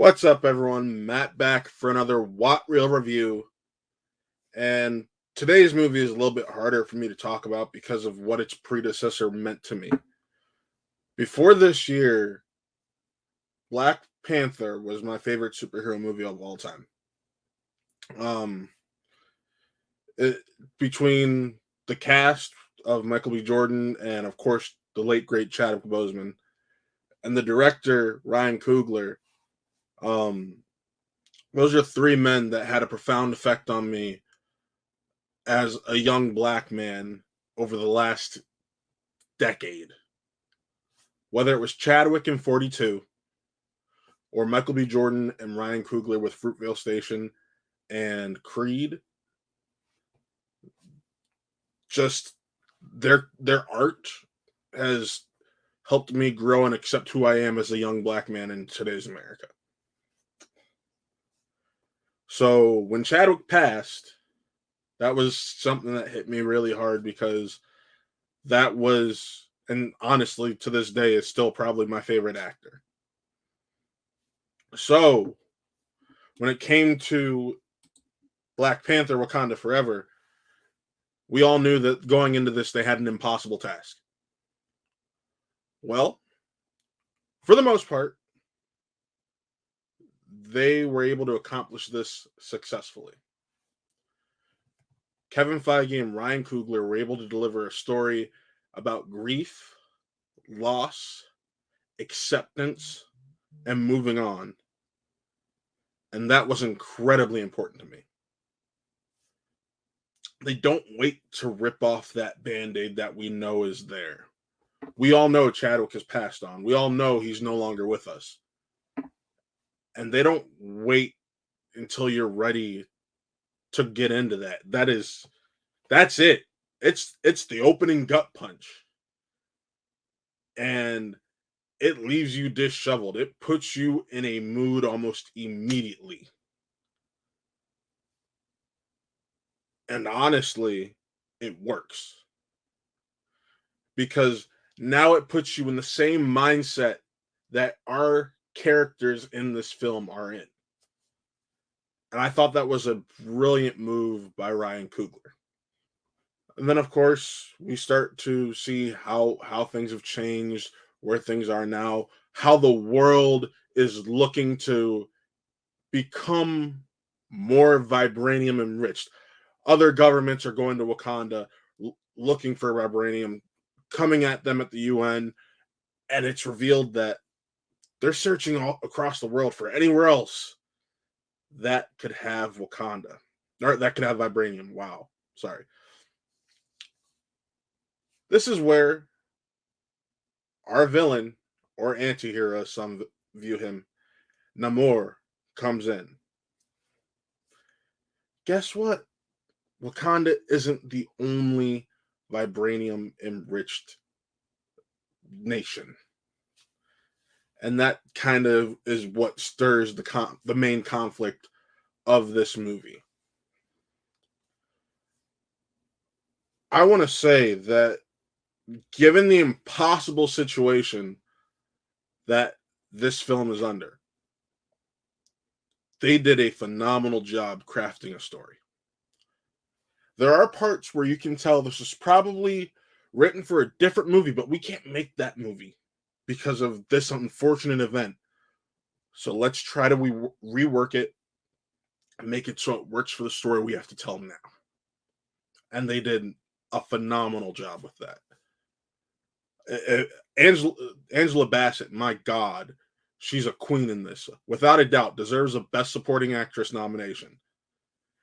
What's up, everyone? Matt back for another WAT Reel review. And today's movie is a little bit harder for me to talk about because of what its predecessor meant to me. Before this year, Black Panther was my favorite superhero movie of all time. Um, it, Between the cast of Michael B. Jordan and, of course, the late great Chadwick Boseman and the director Ryan Coogler, those are three men that had a profound effect on me as a young black man over the last decade. Whether it was Chadwick in 42 or Michael B. Jordan and Ryan Coogler with Fruitvale Station and Creed, just their art has helped me grow and accept who I am as a young black man in today's America. So when Chadwick passed, that was something that hit me really hard because that was, and honestly, to this day, is still probably my favorite actor. So, when it came to Black Panther Wakanda Forever, we all knew that going into this, they had an impossible task. Well, for the most part, they were able to accomplish this successfully. Kevin Feige and Ryan Coogler were able to deliver a story about grief, loss, acceptance, and moving on. And that was incredibly important to me. They don't wait to rip off that Band-Aid that we know is there. We all know Chadwick has passed on. We all know he's no longer with us. And they don't wait until you're ready to get into that. That's it. It's the opening gut punch. And it leaves you disheveled. It puts you in a mood almost immediately. And honestly, it works. Because now it puts you in the same mindset that our characters in this film are in. And I thought that was a brilliant move by Ryan Coogler. And then, of course, we start to see how things have changed, where things are now, how the world is looking to become more vibranium enriched. Other governments are going to Wakanda looking for vibranium, coming at them at the UN, and it's revealed that they're searching all across the world for anywhere else that could have Wakanda, or that could have vibranium. Wow, sorry. This is where our villain, or anti-hero, some view him, Namor, comes in. Guess what? Wakanda isn't the only vibranium enriched nation. And that kind of is what stirs the main conflict of this movie. I want to say that given the impossible situation that this film is under, they did a phenomenal job crafting a story. There are parts where you can tell this was probably written for a different movie, but we can't make that movie because of this unfortunate event. So let's try to rework it and make it so it works for the story we have to tell now. And they did a phenomenal job with that. Angela Bassett, my God, she's a queen in this. Without a doubt, deserves a Best Supporting Actress nomination.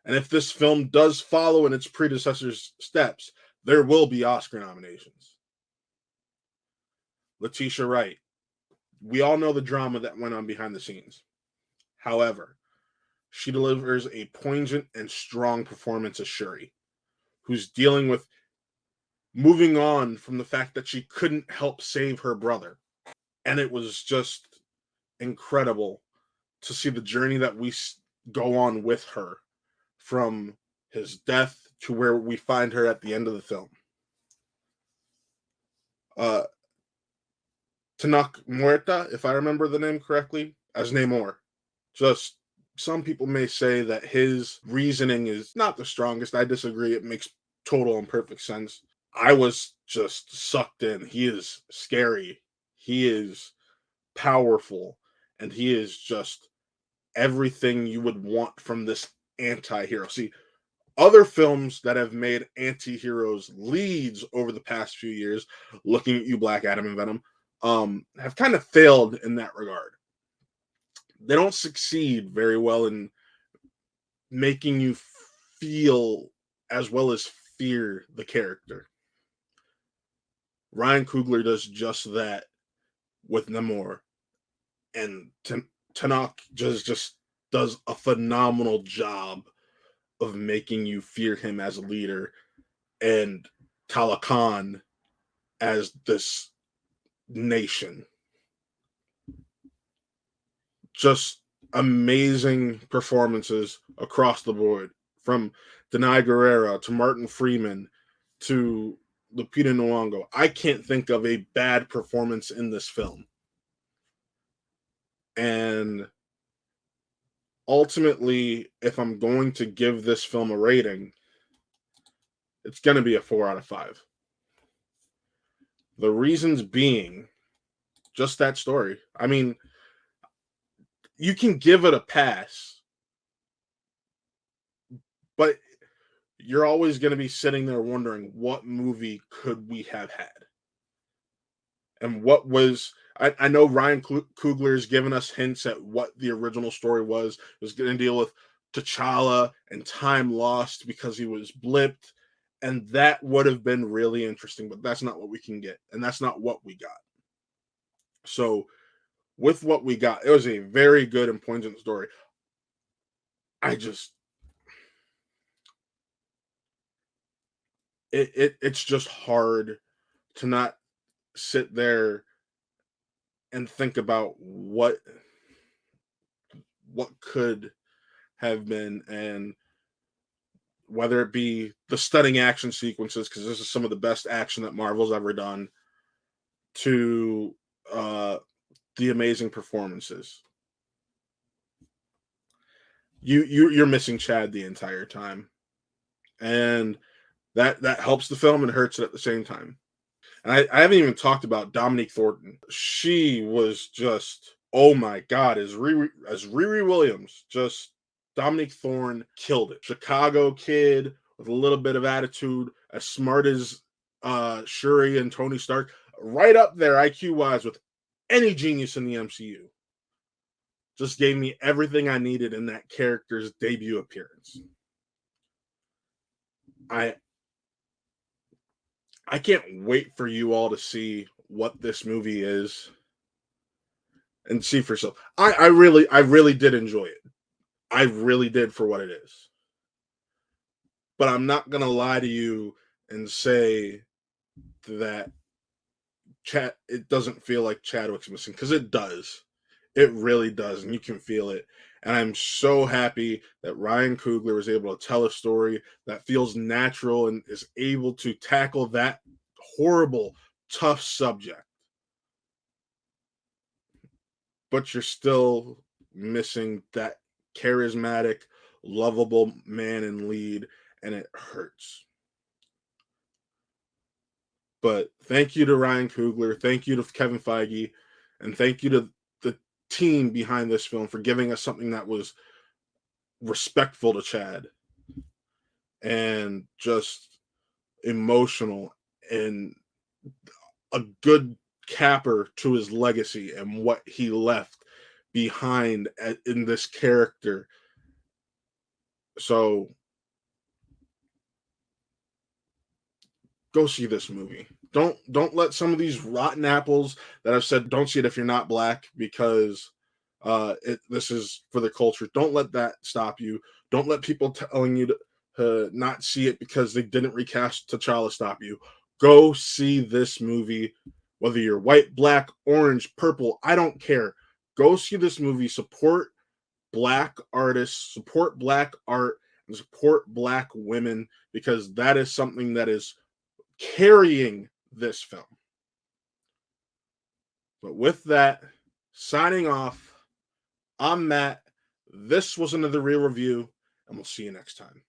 And if this film does follow in its predecessor's steps, there will be Oscar nominations. Letitia Wright. We all know the drama that went on behind the scenes. However, she delivers a poignant and strong performance as Shuri, who's dealing with moving on from the fact that she couldn't help save her brother. And it was just incredible to see the journey that we go on with her from his death to where we find her at the end of the film. Tanak Muerta, if I remember the name correctly, as Namor. Just some people may say that his reasoning is not the strongest. I disagree. It makes total and perfect sense. I was just sucked in. He is scary. He is powerful. And he is just everything you would want from this anti hero. See, other films that have made anti heroes leads over the past few years, looking at you, Black Adam and Venom, have kind of failed in that regard. They don't succeed very well in making you feel as well as fear the character. Ryan Coogler does just that with Namor, and Tanakh just does a phenomenal job of making you fear him as a leader, and Talocan as this nation. Just amazing performances across the board, from Denai Guerrero to Martin Freeman to Lupita Nyong'o. I can't think of a bad performance in this film. And ultimately, if I'm going to give this film a rating, it's going to be a 4 out of 5. The reasons being just that story. I mean, you can give it a pass, but you're always going to be sitting there wondering, what movie could we have had? And what was, I know Ryan Coogler has given us hints at what the original story was. It was going to deal with T'Challa and time lost because he was blipped. And that would have been really interesting, but that's not what we can get. And that's not what we got. So, with what we got, it was a very good and poignant story. It's just hard to not sit there and think about what could have been, and whether it be the stunning action sequences, because this is some of the best action that Marvel's ever done, to the amazing performances. You're missing Chad the entire time, and that helps the film and hurts it at the same time. And I haven't even talked about Dominique Thornton. She was just, oh my god, as Riri Williams. Just Dominique Thorne killed it. Chicago kid with a little bit of attitude, as smart as Shuri and Tony Stark, right up there IQ wise with any genius in the MCU. Just gave me everything I needed in that character's debut appearance. I can't wait for you all to see what this movie is and see for yourself. I really did enjoy it. I really did, for what it is. But I'm not gonna lie to you and say that it doesn't feel like Chadwick's missing, because it does. It really does, and you can feel it. And I'm so happy that Ryan Coogler was able to tell a story that feels natural and is able to tackle that horrible, tough subject. But you're still missing that charismatic, lovable man and lead, and it hurts. But thank you to Ryan Coogler, thank you to Kevin Feige, and thank you to the team behind this film for giving us something that was respectful to Chad and just emotional, and a good capper to his legacy and what he left behind in this character. So go see this movie. Don't let some of these rotten apples that I've said don't see it if you're not black, because this is for the culture. Don't let that stop you. Don't let people telling you to not see it because they didn't recast T'Challa stop you. Go see this movie, whether you're white, black, orange, purple. I don't care. Go see this movie. Support black artists. Support black art. And support black women, because that is something that is carrying this film. But with that, signing off, I'm Matt. This was another Real Review, and we'll see you next time.